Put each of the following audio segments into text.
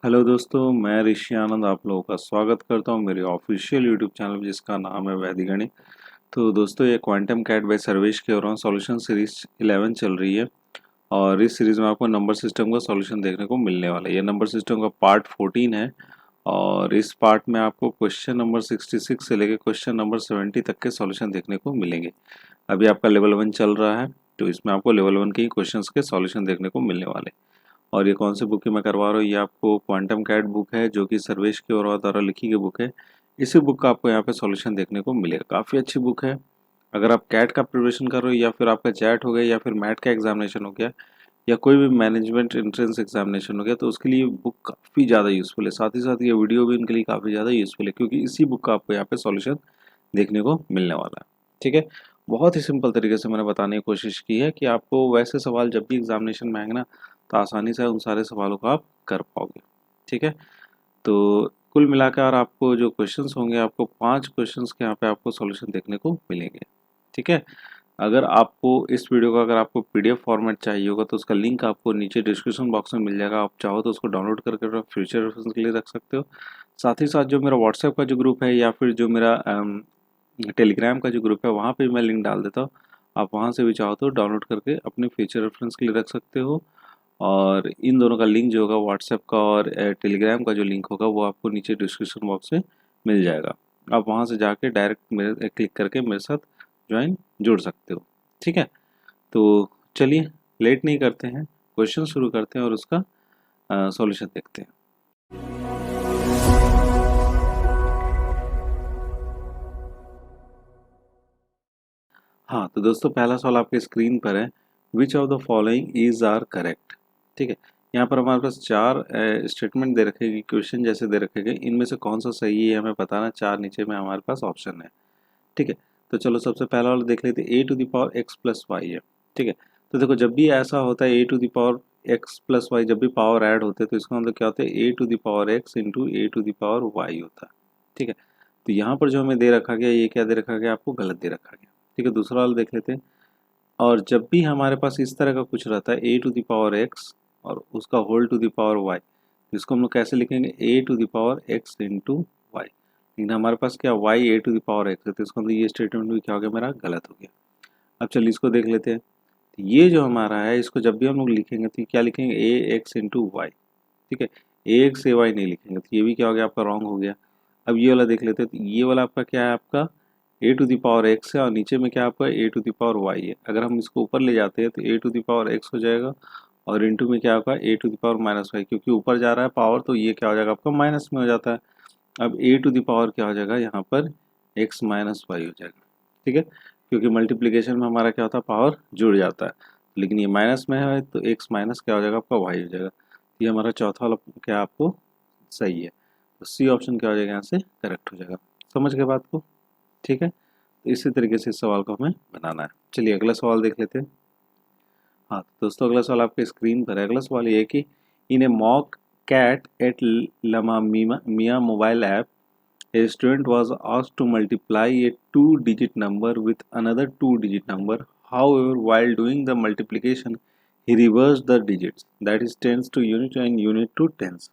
Hello दोस्तों, मैं ऋषि आनंद आप लोगों का स्वागत करता हूं मेरे ऑफिशियल यूट्यूब चैनल जिसका नाम है वैदिक गणित। तो दोस्तों, ये क्वांटम कैट बाय सर्वेश के और सॉल्यूशन सीरीज 11 चल रही है और इस सीरीज में आपको नंबर सिस्टम का सॉल्यूशन देखने को मिलने वाला है। ये नंबर सिस्टम का पार्ट 14 है और इस पार्ट में आपको क्वेश्चन नंबर 66 से लेकर क्वेश्चन नंबर 70 तक के सॉल्यूशन देखने को मिलेंगे। अभी आपका लेवल 1 चल रहा है, तो इसमें आपको लेवल 1 के ही क्वेश्चंस के सॉल्यूशन देखने को मिलने वाले। और ये कौन सी बुक की मैं करवा रहा हूँ, ये आपको क्वांटम कैट बुक है जो कि सर्वेश की और द्वारा लिखी गई बुक है। इसी बुक का आपको यहाँ पे सॉल्यूशन देखने को मिलेगा। काफ़ी अच्छी बुक है। अगर आप कैट का प्रिपरेशन कर रहे हो या फिर आपका जैट हो गया या फिर मैट का एग्जामिनेशन हो गया या कोई भी मैनेजमेंट एंट्रेंस एग्जामिनेशन हो गया, तो उसके लिए बुक काफ़ी ज़्यादा यूज़फुल है। साथ ही साथ ये वीडियो भी उनके लिए काफ़ी ज़्यादा यूज़फुल है क्योंकि इसी बुक का आपको यहाँ पे सॉल्यूशन देखने को मिलने वाला है। ठीक है, बहुत ही सिंपल तरीके से मैंने बताने की कोशिश की है कि आपको वैसे सवाल जब भी एग्जामिनेशन में आएंगे ना, तो आसानी से उन सारे सवालों को आप कर पाओगे। ठीक है, तो कुल मिलाकर आपको जो क्वेश्चंस होंगे, आपको 5 क्वेश्चंस के यहाँ पे आपको सॉल्यूशन देखने को मिलेंगे। ठीक है, अगर आपको इस वीडियो का अगर आपको पीडीएफ फॉर्मेट चाहिए होगा तो उसका लिंक आपको नीचे डिस्क्रिप्शन बॉक्स में मिल जाएगा। आप चाहो तो उसको डाउनलोड करके फ्यूचर रेफरेंस के लिए रख सकते हो। साथ ही साथ जो मेरा व्हाट्सएप का जो ग्रुप है या फिर जो मेरा टेलीग्राम का जो ग्रुप है, वहाँ पे मैं लिंक डाल देता हूँ। आप वहाँ से भी चाहो तो डाउनलोड करके अपने फ्यूचर रेफरेंस के लिए रख सकते हो। और इन दोनों का लिंक जो होगा, व्हाट्सएप का और टेलीग्राम का जो लिंक होगा, वो आपको नीचे डिस्क्रिप्शन बॉक्स में मिल जाएगा। आप वहाँ से जाके डायरेक्ट मेरे क्लिक करके मेरे साथ ज्वाइन जुड़ सकते हो। ठीक है, तो चलिए लेट नहीं करते हैं, क्वेश्चन शुरू करते हैं और उसका सॉल्यूशन देखते हैं। हाँ, तो दोस्तों पहला सवाल आपके स्क्रीन पर है, which of the following is are correct. ठीक है, यहाँ पर हमारे पास 4 स्टेटमेंट दे रखे गए, क्वेश्चन जैसे दे रखे गए, इनमें से कौन सा सही है हमें बताना। 4 नीचे में हमारे पास ऑप्शन है। ठीक है, तो चलो सबसे पहला वाला देख लेते हैं, A to the power X plus Y है। ठीक है, तो देखो जब भी ऐसा होता है A to the power X plus Y, जब भी पावर ऐड होते हैं तो इसका मतलब क्या होता है, A to the power X into A to the power Y होता है। ठीक है, तो यहाँ पर जो हमें दे रखा गया, ये क्या दे रखा गया, आपको गलत दे रखा गया। ठीक है, दूसरा वाला देख लेते हैं। और जब भी हमारे पास इस तरह का कुछ रहता है, A to the power X और उसका whole to the power Y, तो इसको हम लोग कैसे लिखेंगे, A to the power X into Y. लेकिन हमारे पास क्या Y A to the power X है, तो इसका मतलब ये स्टेटमेंट भी क्या हो गया, मेरा गलत हो गया। अब चलिए इसको देख लेते हैं। तो ये जो हमारा है, इसको जब भी हम लोग लिखेंगे तो क्या लिखेंगे, ए एक्स इंटू वाई। ठीक है, ए एक्स ए वाई नहीं लिखेंगे, तो ये भी क्या हो गया, आपका रॉन्ग हो गया। अब ये वाला देख लेते हैं, तो ये वाला आपका क्या है, आपका A to the power X है और नीचे में क्या आपका A to the power Y है। अगर हम इसको ऊपर ले जाते हैं तो A to the power X हो जाएगा और इंटू में क्या आपका A to the power minus Y, क्योंकि ऊपर जा रहा है पावर तो ये क्या हो जाएगा, आपका माइनस में हो जाता है। अब ए टू द पावर क्या हो जाएगा, यहाँ पर एक्स माइनस वाई हो जाएगा। ठीक है, क्योंकि मल्टीप्लिकेशन में हमारा क्या होता है, पावर जुड़ जाता है, लेकिन ये माइनस में है तो एक्स माइनस क्या हो जाएगा, आपका वाई हो जाएगा। ये हमारा चौथा वाला क्या आपको सही है, तो सी ऑप्शन क्या हो जाएगा, यहाँ से करेक्ट हो जाएगा। समझ गए बात को। ठीक है, तो इसी तरीके से इस सवाल को हमें बनाना है। चलिए अगला सवाल देख लेते हैं। हाँ तो दोस्तों, अगला सवाल आपके स्क्रीन पर है। अगला सवाल ये है कि in a mock CAT at लमा मिया mobile app, a student was asked to multiply a two-digit number with another two-digit number. However, while doing the multiplication, he reversed the digits, that is tens to unit and unit to tens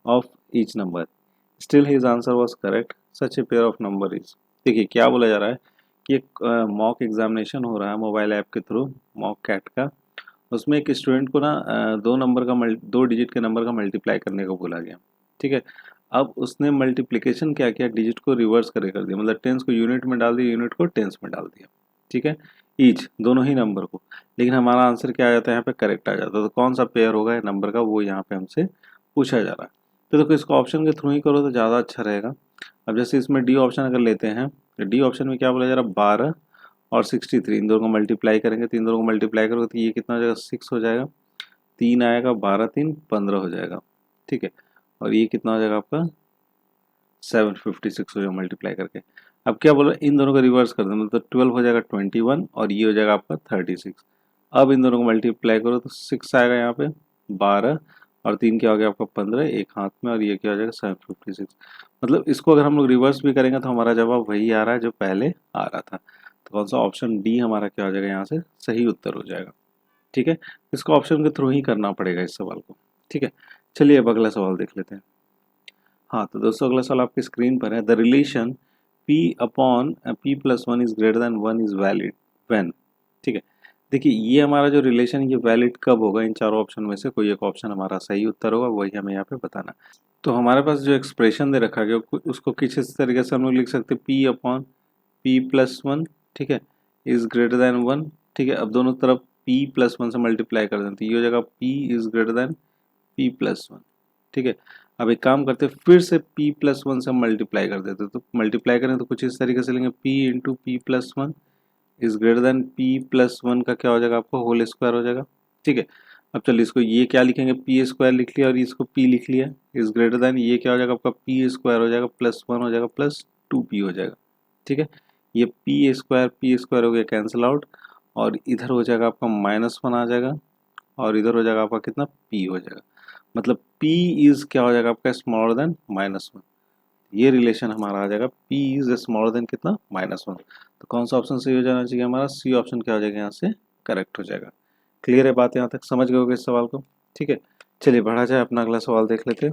of each number. Still, his answer was correct. Such a pair of number is. देखिए क्या बोला जा रहा है कि एक mock examination हो रहा है मोबाइल ऐप के थ्रू, मॉक कैट का। उसमें एक स्टूडेंट को ना दो डिजिट के नंबर का मल्टीप्लाई करने को बोला गया। ठीक है, अब उसने मल्टीप्लिकेशन क्या किया, डिजिट को रिवर्स करके कर दिया, मतलब टेंस को यूनिट में डाल दिया, यूनिट को टेंस में डाल दिया। ठीक है, ईच दोनों ही नंबर को। लेकिन हमारा आंसर क्या आ जाता है, यहाँ पे करेक्ट आ जाता है। तो कौन सा पेयर होगा नंबर का, वो यहाँ पे हमसे पूछा जा रहा है। तो देखो इसको ऑप्शन के थ्रू ही करो तो ज़्यादा अच्छा रहेगा। अब जैसे इसमें डी ऑप्शन अगर लेते हैं, तो डी ऑप्शन में क्या बोला जा रहा है, 12 और 63, इन दोनों को मल्टीप्लाई करेंगे, तो इन दोनों को मल्टीप्लाई करोगे तो ये कितना हो जाएगा, 6 हो जाएगा, 3 आएगा, 12 3 15 हो जाएगा। ठीक है, और ये कितना हो जाएगा आपका 756 हो जाएगा मल्टीप्लाई करके। अब क्या बोला, इन दोनों को रिवर्स कर देना, तो 12 हो जाएगा 21 और ये हो जाएगा आपका 36। अब इन दोनों को मल्टीप्लाई करो तो 6 आएगा यहाँ पे, 12 और 3 क्या हो गया आपका 15 एक हाथ में, और ये क्या हो जाएगा 756। मतलब इसको अगर हम लोग रिवर्स भी करेंगे तो हमारा जवाब वही आ रहा है जो पहले आ रहा था। तो कौन सा ऑप्शन डी हमारा क्या हो जाएगा, यहाँ से सही उत्तर हो जाएगा। ठीक है, इसको ऑप्शन के थ्रू ही करना पड़ेगा इस सवाल को। ठीक है, चलिए अब अगला सवाल देख लेते हैं। हाँ तो दोस्तों अगला सवाल आपकी स्क्रीन पर है। The relation p upon p+1 is greater than 1 is valid when. ठीक है, देखिए ये हमारा जो रिलेशन है ये वैलिड कब होगा, इन चारों ऑप्शन में से कोई एक ऑप्शन हमारा सही उत्तर होगा, वही हमें यहाँ पे बताना है। तो हमारे पास जो एक्सप्रेशन दे रखा गया उसको किस इस तरीके से हम लोग लिख सकते हैं, p अपॉन p+1, ठीक है, इज ग्रेटर देन 1। ठीक है, अब दोनों तरफ p+1 से मल्टीप्लाई कर दें तो ये हो जाएगा p is greater than p+1। ठीक है, अब एक काम करते हैं, फिर से p+1 से मल्टीप्लाई कर देते, तो मल्टीप्लाई करें तो कुछ इस तरीके से लेंगे, p into p+1 is greater than p+1 का क्या हो जाएगा, आपको होल स्क्वायर हो जाएगा। ठीक है, अब चलिए इसको ये क्या लिखेंगे, पी स्क्वायर लिख लिया और इसको p लिख लिया, इज ग्रेटर देन ये क्या हो जाएगा आपका p स्क्वायर हो जाएगा +1 हो जाएगा प्लस 2p हो जाएगा। ठीक है, ये p स्क्वायर हो गया कैंसिल आउट, और इधर हो जाएगा आपका -1 आ जाएगा, और इधर हो जाएगा आपका कितना p हो जाएगा, मतलब p इज क्या हो जाएगा आपका स्मॉलर देन -1। ये रिलेशन हमारा आ जाएगा p इज स्मॉलर देन कितना -1। तो कौन सा ऑप्शन सही हो जाना चाहिए, हमारा सी ऑप्शन क्या हो जाएगा यहाँ से करेक्ट हो जाएगा। क्लियर है बात, यहाँ तक समझ गए होगे इस सवाल को। ठीक है, चलिए बढ़ा जाए, अपना अगला सवाल देख लेते हैं।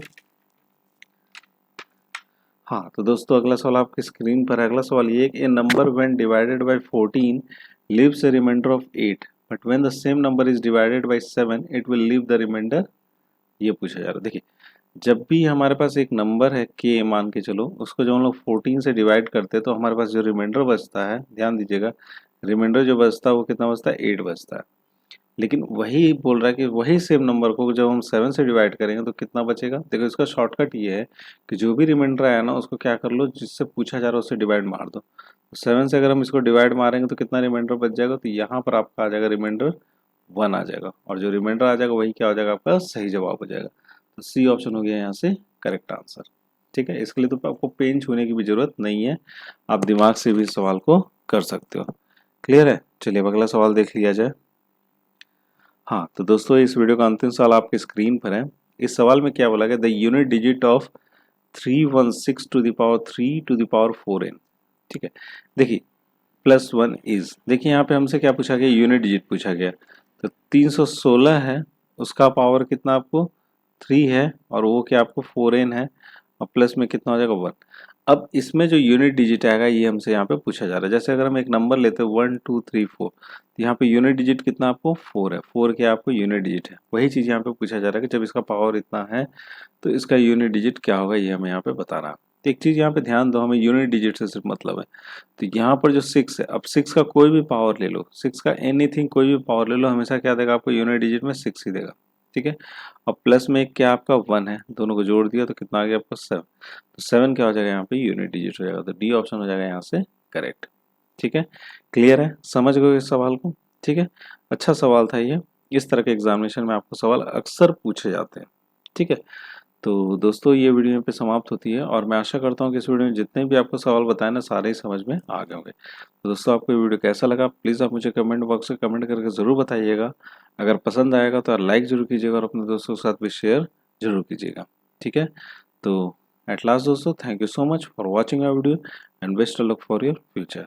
हाँ तो दोस्तों अगला सवाल आपकी स्क्रीन पर है। अगला सवाल ये है, a number when divided by 14 leaves a remainder of 8 but when the same number is divided by 7 it will leave the remainder. ये पूछा जा रहा है। देखिए जब भी हमारे पास एक नंबर है के मान के चलो, उसको जब हम लोग 14 से डिवाइड करते हैं तो हमारे पास जो रिमाइंडर बचता है, ध्यान दीजिएगा, रिमाइंडर जो बचता है वो कितना बचता है, 8 बचता है। लेकिन वही बोल रहा है कि वही सेम नंबर को जब हम 7 से डिवाइड करेंगे तो कितना बचेगा। देखो इसका शॉर्टकट ये है कि जो भी रिमाइंडर आया ना उसको क्या कर लो, जिससे पूछा जा रहा है उससे डिवाइड मार दो। तो 7 से अगर हम इसको डिवाइड मारेंगे तो कितना रिमाइंडर बच जाएगा, तो यहाँ पर आपका आ जाएगा रिमाइंडर 1 आ जाएगा, और जो रिमाइंडर आ जाएगा वही क्या हो जाएगा, आपका सही जवाब हो जाएगा। तो सी ऑप्शन हो गया यहाँ से करेक्ट आंसर। ठीक है, इसके लिए तो आपको पेन छूने की भी जरूरत नहीं है, आप दिमाग से भी इस सवाल को कर सकते हो। क्लियर है, चलिए अगला सवाल देख लिया जाए। हाँ तो दोस्तों इस वीडियो का अंतिम सवाल आपकी स्क्रीन पर है। इस सवाल में क्या बोला गया, the unit digit of 316 to the power 3 to the power 4n। ठीक है, देखिए +1 इज, देखिए यहाँ पे हमसे क्या पूछा गया, यूनिट डिजिट पूछा गया। तो 316 है, उसका पावर कितना आपको 3 है, और वो क्या आपको 4n है, और प्लस में कितना हो जाएगा 1। अब इसमें जो यूनिट डिजिट आएगा ये हमसे यहाँ पे पूछा जा रहा है। जैसे अगर हम एक नंबर लेते हैं 1 2 3 4, तो यहाँ पे यूनिट डिजिट कितना आपको 4 है, 4 क्या आपको यूनिट डिजिट है। वही चीज़ यहाँ पे पूछा जा रहा है कि जब इसका पावर इतना है तो इसका यूनिट डिजिट क्या होगा, ये हमें यहाँ पे बताना है। तो एक चीज़ यहाँ पे ध्यान दो, हमें यूनिट डिजिट से सिर्फ मतलब है। तो यहाँ पर जो 6 है, अब 6 का कोई भी पावर ले लो, 6 का एनीथिंग कोई भी पावर ले लो, हमेशा क्या देगा आपको, यूनिट डिजिट में 6 ही देगा। ठीक है, और प्लस में एक क्या आपका 1 है, दोनों को जोड़ दिया तो कितना आ गया आपका 7। तो 7 क्या हो जाएगा यहाँ पे, यूनिट डिजिट हो जाएगा। तो डी ऑप्शन हो जाएगा यहाँ से करेक्ट। ठीक है, क्लियर है, समझ गए इस सवाल को। ठीक है, अच्छा सवाल था ये, इस तरह के एग्जामिनेशन में आपको सवाल अक्सर पूछे जाते हैं। ठीक है, तो दोस्तों ये वीडियो यहाँ पे समाप्त होती है, और मैं आशा करता हूँ कि इस वीडियो में जितने भी आपको सवाल बताए ना सारे ही समझ में आ गए होंगे। तो दोस्तों आपको ये वीडियो कैसा लगा, प्लीज़ आप मुझे कमेंट बॉक्स में कमेंट करके ज़रूर बताइएगा। अगर पसंद आएगा तो लाइक ज़रूर कीजिएगा, और अपने दोस्तों के साथ भी शेयर ज़रूर कीजिएगा। ठीक है, तो एट लास्ट दोस्तों, thank you so much for watching our video and best of luck for your future.